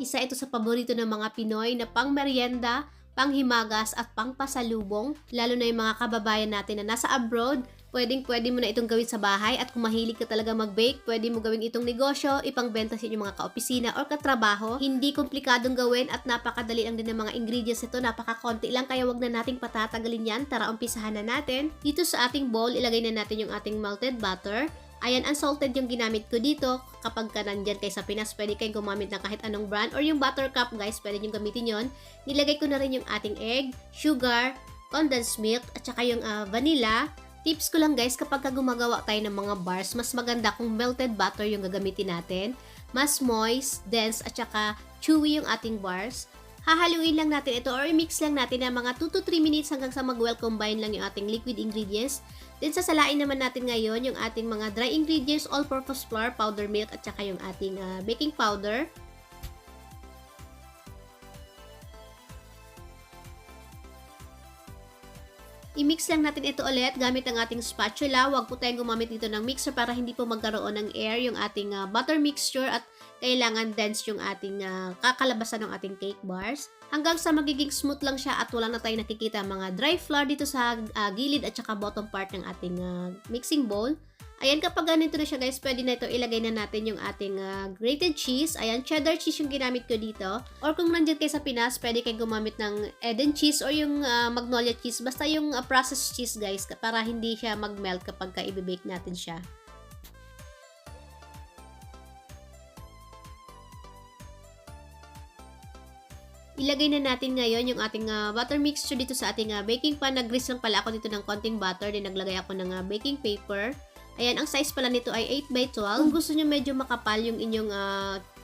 Isa ito sa paborito ng mga Pinoy na pang-merienda, panghimagas at pangpasalubong, lalo na yung mga kababayan natin na nasa abroad. Pwedeng-pwede mo na itong gawin sa bahay at kung mahilig ka talaga mag-bake, pwede mo gawin itong negosyo, ipangbenta sa inyong mga kaopisina or katrabaho. Hindi komplikadong gawin at napakadali lang din ng mga ingredients nito, napakakonti lang kaya wag na nating patatagalin yan. Tara, umpisahan na natin. Dito sa ating bowl, ilagay na natin yung ating melted butter. Ayan, unsalted yung ginamit ko dito. Kapag ka nandyan kayo sa Pinas, pwede kayong gumamit ng kahit anong brand or yung butter cup guys, pwede nyo gamitin yon. Nilagay ko na rin yung ating egg, sugar, condensed milk, at saka yung vanilla. Tips ko lang guys, kapag ka gumagawa tayo ng mga bars, mas maganda kung melted butter yung gagamitin natin. Mas moist, dense, at saka chewy yung ating bars. Hahaluin lang natin ito or i-mix lang natin ng mga 2 to 3 minutes hanggang sa mag-well combine lang yung ating liquid ingredients. Then sasalain naman natin ngayon yung ating mga dry ingredients, all-purpose flour, powder milk, at saka yung ating baking powder. I-mix lang natin ito ulit gamit ang ating spatula. Huwag po tayong gumamit dito ng mixer para hindi po magkaroon ng air yung ating butter mixture at kailangan dense yung ating kakalabasan ng ating cake bars. Hanggang sa magiging smooth lang siya at wala na tayong nakikita mga dry flour dito sa gilid at saka bottom part ng ating mixing bowl. Ayan, kapag ganito na siya guys, pwede na ito ilagay na natin yung ating grated cheese. Ayan, cheddar cheese yung ginamit ko dito. Or kung nandiyan kayo sa Pinas, pwede kayo gumamit ng Eden cheese or yung Magnolia cheese. Basta yung processed cheese guys, para hindi siya mag-melt kapag ka i-bake natin siya. Ilagay na natin ngayon yung ating butter mixture dito sa ating baking pan. Nag-grease lang pala ako dito ng konting butter. Then naglagay ako ng baking paper. Ayan, ang size pala nito ay 8x12. Kung gusto nyo medyo makapal yung inyong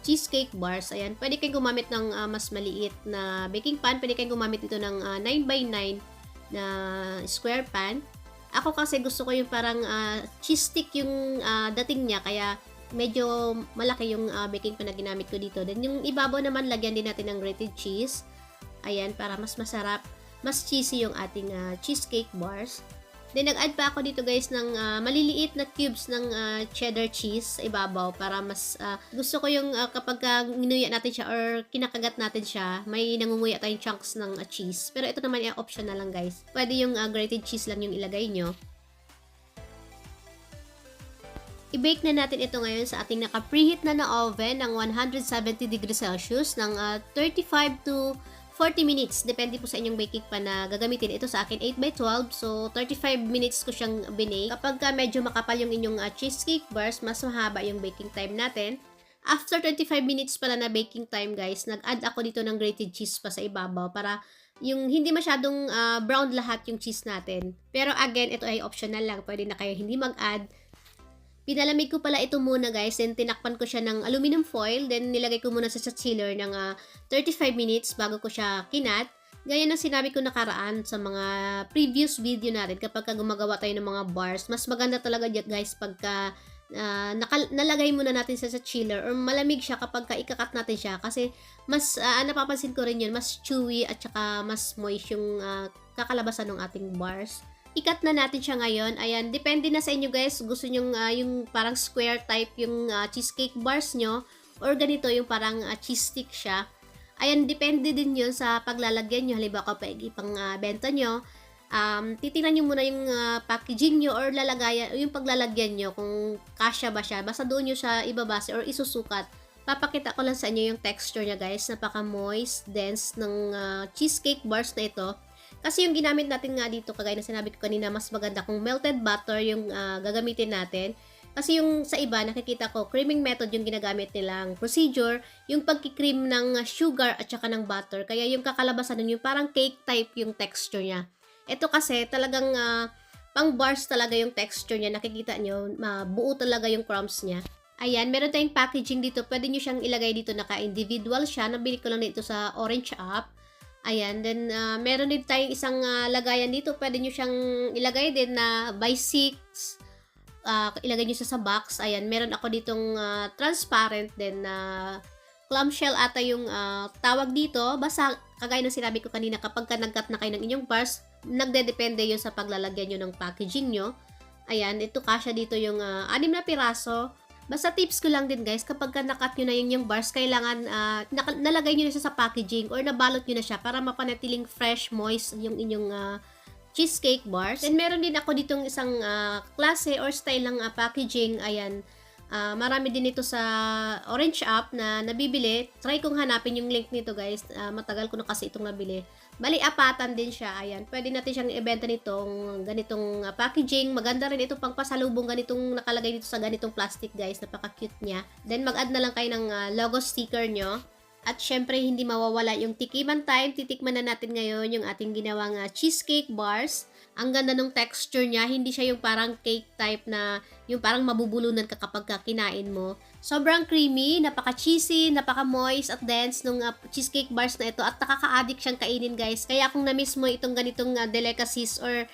cheesecake bars, ayan, pwede kayong gumamit ng mas maliit na baking pan. Pwede kayong gumamit ito ng 9x9 na square pan. Ako kasi gusto ko yung parang cheese stick yung dating niya, kaya medyo malaki yung baking pan na ginamit ko dito. Then yung ibabaw naman, lagyan din natin ng grated cheese. Ayan, para mas masarap, mas cheesy yung ating cheesecake bars. Then nag-add pa ako dito guys ng maliliit na cubes ng cheddar cheese sa ibabaw para mas gusto ko yung kapag ginuya natin siya or kinakagat natin siya, may nangunguya tayong chunks ng cheese. Pero ito naman ay optional lang guys. Pwede yung grated cheese lang yung ilagay nyo. I-bake na natin ito ngayon sa ating naka-preheat na oven ng 170 degrees Celsius ng 35 to 40 minutes. Depende po sa inyong baking pan na gagamitin. Ito sa akin 8x12. So, 35 minutes ko siyang binake. Kapag medyo makapal yung inyong cheesecake bars, mas mahaba yung baking time natin. After 25 minutes pala na baking time guys, nag-add ako dito ng grated cheese pa sa ibabaw para yung hindi masyadong brown lahat yung cheese natin. Pero again, ito ay optional lang. Pwede na kayo hindi mag-add. Pinalamig ko pala ito muna guys, then tinakpan ko siya ng aluminum foil, then nilagay ko muna sa chiller ng 35 minutes bago ko siya kinat. Gaya ng sinabi ko nakaraan sa mga previous video natin, kapag gumagawa tayo ng mga bars, mas maganda talaga guys pagka nalagay muna natin sa chiller or malamig siya kapag ikakat natin siya, kasi mas napapansin ko rin yun, mas chewy at saka mas moist yung kakalabasan ng ating bars. Ikat na natin siya ngayon. Ayan, depende na sa inyo guys. Gusto nyo yung parang square type yung cheesecake bars nyo or ganito yung parang cheese stick siya. Ayan, depende din yun sa paglalagyan nyo. Halimbawa kapag ipang benta nyo, titingnan nyo muna yung packaging nyo or yung paglalagyan nyo kung kasya ba siya. Basta doon nyo siya ibabase or isusukat. Papakita ko lang sa inyo yung texture niya guys. Napaka moist, dense ng cheesecake bars na ito. Kasi yung ginamit natin nga dito, kagaya na sinabi ko kanina, mas maganda kung melted butter yung gagamitin natin. Kasi yung sa iba, nakikita ko, creaming method yung ginagamit nilang procedure, yung pagkikream ng sugar at saka ng butter. Kaya yung kakalabasan nun, yung parang cake type yung texture niya. Ito kasi talagang pang bars talaga yung texture niya. Nakikita nyo, buo talaga yung crumbs niya. Ayan, meron tayong packaging dito. Pwede nyo siyang ilagay dito, naka-individual siya. Nabili ko lang dito sa Orange App. Ayan, then meron din tayong isang lagayan dito. Pwede nyo siyang ilagay din na by 6. Ilagay nyo siya sa box. Ayan, meron ako ditong transparent din na clamshell ata yung tawag dito. Basta, kagaya ng sinabi ko kanina, kapag nag-cut na kayo ng inyong bars, nagdedepende yun sa paglalagyan nyo ng packaging nyo. Ayan, ito kasya dito yung 6 na piraso. Basta tips ko lang din guys, kapag ka nakat nyo na yung bars, kailangan nalagay nyo na siya sa packaging or nabalot nyo na siya para mapanatiling fresh, moist yung inyong cheesecake bars. And meron din ako ditong isang klase or style ng packaging. Ayan, marami din ito sa Orange app na nabibili. Try kong hanapin yung link nito guys. Matagal ko na kasi itong nabili. Bali, apatan din siya. Ayan, pwede natin siyang ibenta nitong ganitong packaging. Maganda rin ito pang pasalubong ganitong nakalagay dito sa ganitong plastic guys. Napaka-cute niya. Then mag-add na lang kayo ng logo sticker nyo. At syempre, hindi mawawala yung tikiman time. Titikman na natin ngayon yung ating ginawang cheesecake bars. Ang ganda ng texture niya. Hindi siya yung parang cake type na yung parang mabubulunan ka kapag kinain mo. Sobrang creamy, napaka-cheesy, napaka-moist at dense nung cheesecake bars na ito. At nakaka-addict siyang kainin guys. Kaya kung na-miss mo itong ganitong delicacies or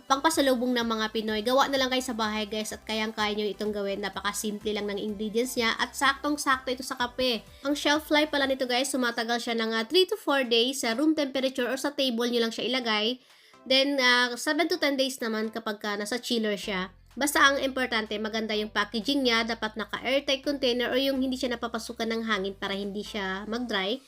pangpasalubong ng mga Pinoy, gawa na lang kayo sa bahay guys. At kayang-kaya nyo itong gawin. Napaka-simple lang ng ingredients niya. At saktong-sakto ito sa kape. Ang shelf life pala nito guys, sumatagal siya ng 3 to 4 days sa room temperature or sa table nyo lang siya ilagay. Then, 7 to 10 days naman kapag nasa chiller siya. Basta ang importante, maganda yung packaging niya. Dapat naka-airtight container or yung hindi siya napapasukan ng hangin para hindi siya mag-dry.